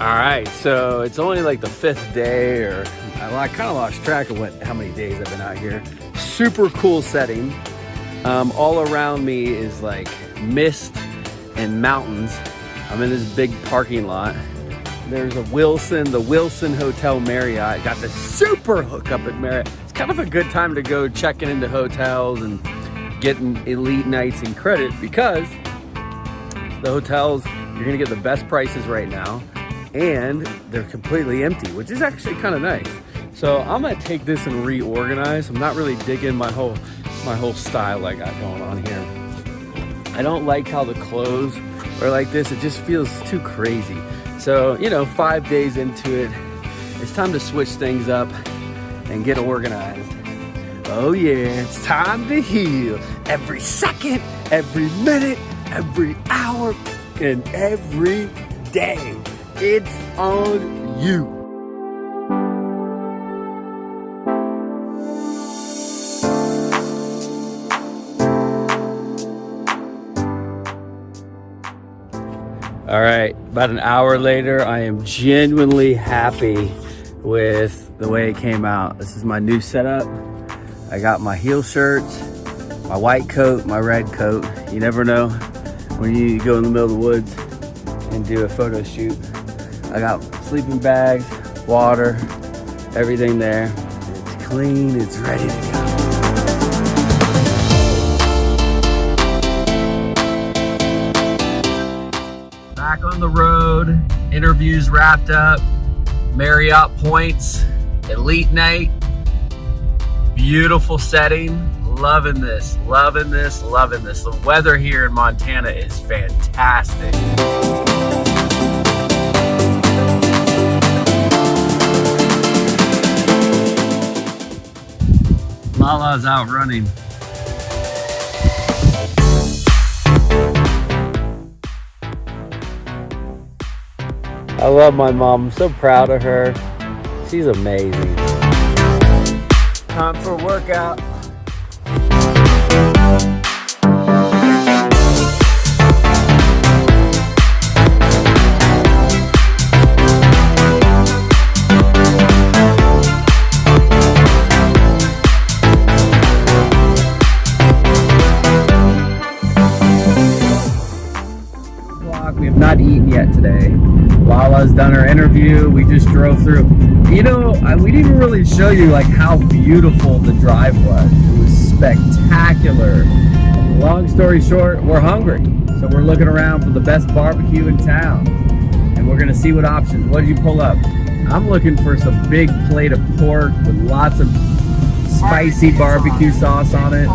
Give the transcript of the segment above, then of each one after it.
All right, so it's only like the 5th day, or I kind of lost track of how many days I've been out here. Super cool setting. All around me is like mist and mountains. I'm in this big parking lot. There's the Wilson Hotel Marriott. Got the super hookup at Marriott. It's kind of a good time to go checking into hotels and getting elite nights and credit, because the hotels, you're gonna get the best prices right now, and they're completely empty, which is actually kind of nice. So I'm gonna take this and reorganize. I'm not really digging my whole style I got going on here. I don't like how the clothes are like this. It just feels too crazy. So, 5 days into it, it's time to switch things up and get organized. Oh yeah, it's time to heal. Every second, every minute, every hour, and every day. It's on you. All right, about an hour later, I am genuinely happy with the way it came out. This is my new setup. I got my heel shirts, my white coat, my red coat. You never know when you need to go in the middle of the woods and do a photo shoot. I got sleeping bags, water, everything there. It's clean, it's ready to go. Back on the road, interviews wrapped up, Marriott points, elite night, beautiful setting, loving this, loving this, loving this. The weather here in Montana is fantastic. Lala's out running. I love my mom. I'm so proud of her. She's amazing. Time for a workout. We have not eaten yet today. Lala's done her interview. We just drove through. We didn't even really show you like how beautiful the drive was. It was spectacular. Long story short, we're hungry. So we're looking around for the best barbecue in town. And we're gonna see what options. What did you pull up? I'm looking for some big plate of pork with lots of spicy barbecue sauce on it.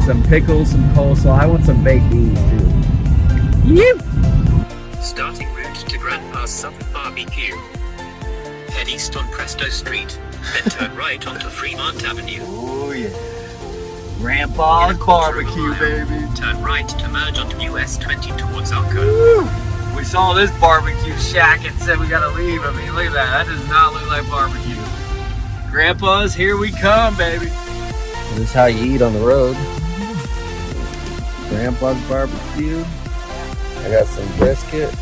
Some pickles, some coleslaw. I want some baked beans too. Yep. Starting route to Grampa's Southern Barbecue. Head east on Presto Street, then turn right onto Fremont Avenue. Oh yeah. Grampa barbecue, baby. Turn right to merge onto US 20 towards Arco. We saw this barbecue shack and said we gotta leave. I mean, look at that. That does not look like barbecue. Grandpa's, here we come, baby. This is how you eat on the road. Grandpa's barbecue. I got some brisket.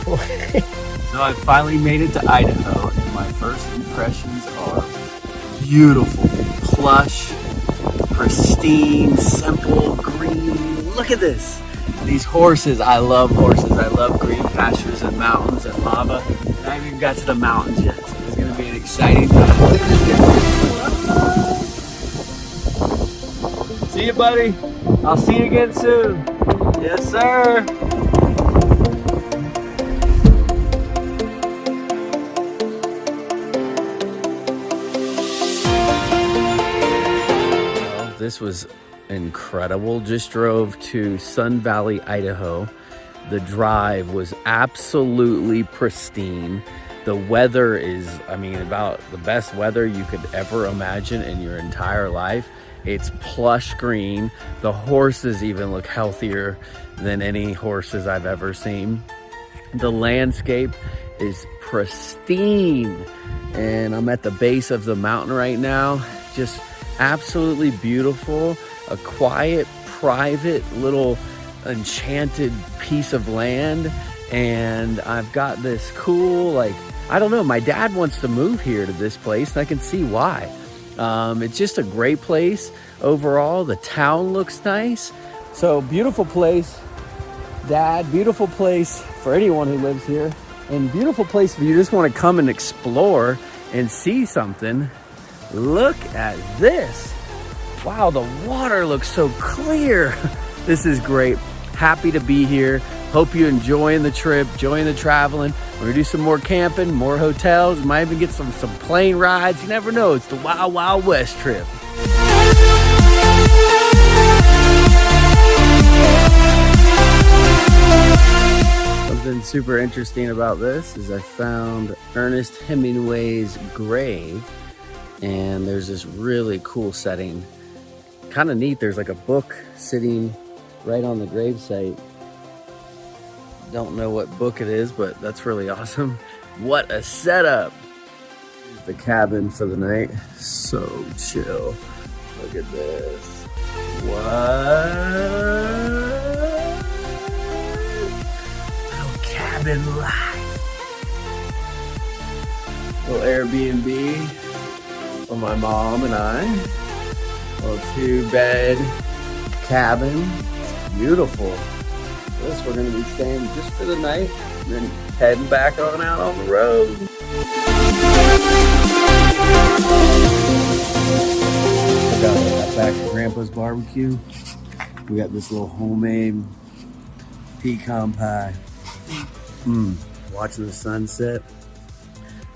So I finally made it to Idaho, and my first impressions are beautiful, plush, pristine, simple, green. Look at this. These horses, I love horses. I love green pastures and mountains and lava. And I haven't even got to the mountains yet, so it's gonna be an exciting time. Look at this guy. See you, buddy. I'll see you again soon. Yes, sir. Well, this was incredible. Just drove to SunValley, Idaho. The drive was absolutely pristine. The weather is, about the best weather you could ever imagine in your entire life. It's plush green. The horses even look healthier than any horses I've ever seen. The landscape is pristine. And I'm at the base of the mountain right now. Just absolutely beautiful. A quiet, private, little enchanted piece of land. And I've got this cool, like, I don't know, my dad wants to move here to this place, and I can see why. It's just a great place overall. The town looks nice. So beautiful place, Dad, beautiful place for anyone who lives here, and beautiful place if you just want to come and explore and see something. Look at this. Wow, the water looks so clear. This is great. Happy to be here. Hope you're enjoying the trip, enjoying the traveling. We're gonna do some more camping, more hotels. Might even get some plane rides. You never know. It's the Wild Wild West trip. Something super interesting about this is I found Ernest Hemingway's grave, and there's this really cool setting. Kind of neat. There's like a book sitting right on the gravesite. Don't know what book it is, but that's really awesome. What a setup. The cabin for the night. So chill. Look at this. What? Little cabin life. Little Airbnb for my mom and I. Little 2-bed cabin. Beautiful. This we're going to be staying just for the night and then heading back on out on the road. I got back at Grandpa's barbecue. We got this little homemade pecan pie. Watching the sunset.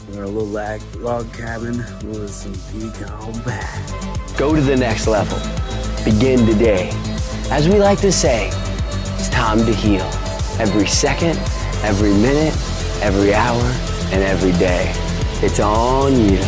We're in a little log cabin with some pecan pie. Go to the next level. Begin today. As we like to say, it's time to heal. Every second, every minute, every hour, and every day. It's on you.